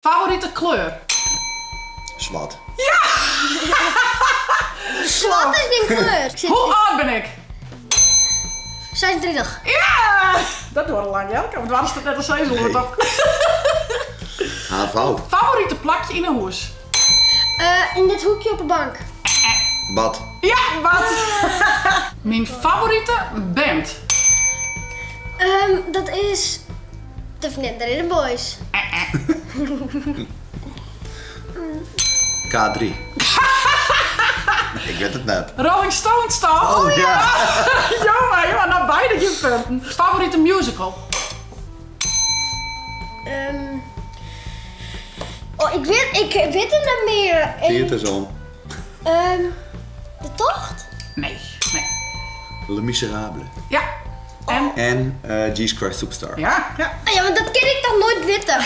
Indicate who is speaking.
Speaker 1: Favoriete kleur?
Speaker 2: Zwart.
Speaker 1: Ja!
Speaker 3: Zwart is geen kleur.
Speaker 1: Hoe oud ben ik?
Speaker 3: 36.
Speaker 1: Ja! Dat duurde lang, Jelke. Want waar is het net als deze op?
Speaker 2: HV.
Speaker 1: Favoriete plakje in een huis?
Speaker 3: In dit hoekje op de bank.
Speaker 2: Bad.
Speaker 1: Ja, wat? Mijn favoriete band?
Speaker 3: Dat is de Vlinder in de Boys.
Speaker 2: K3. Ik weet het net.
Speaker 1: Rolling Stones toch?
Speaker 2: Oh ja.
Speaker 1: Jongen, nou beide je punten. Favoriete musical?
Speaker 3: Ik weet het niet meer.
Speaker 2: Peterson.
Speaker 3: De Tocht?
Speaker 1: Nee.
Speaker 2: Le Miserable.
Speaker 1: Ja. En?
Speaker 2: En Jesus Christ Superstar.
Speaker 1: Ja.
Speaker 3: Ah ja, maar dat ken ik toch nooit weten.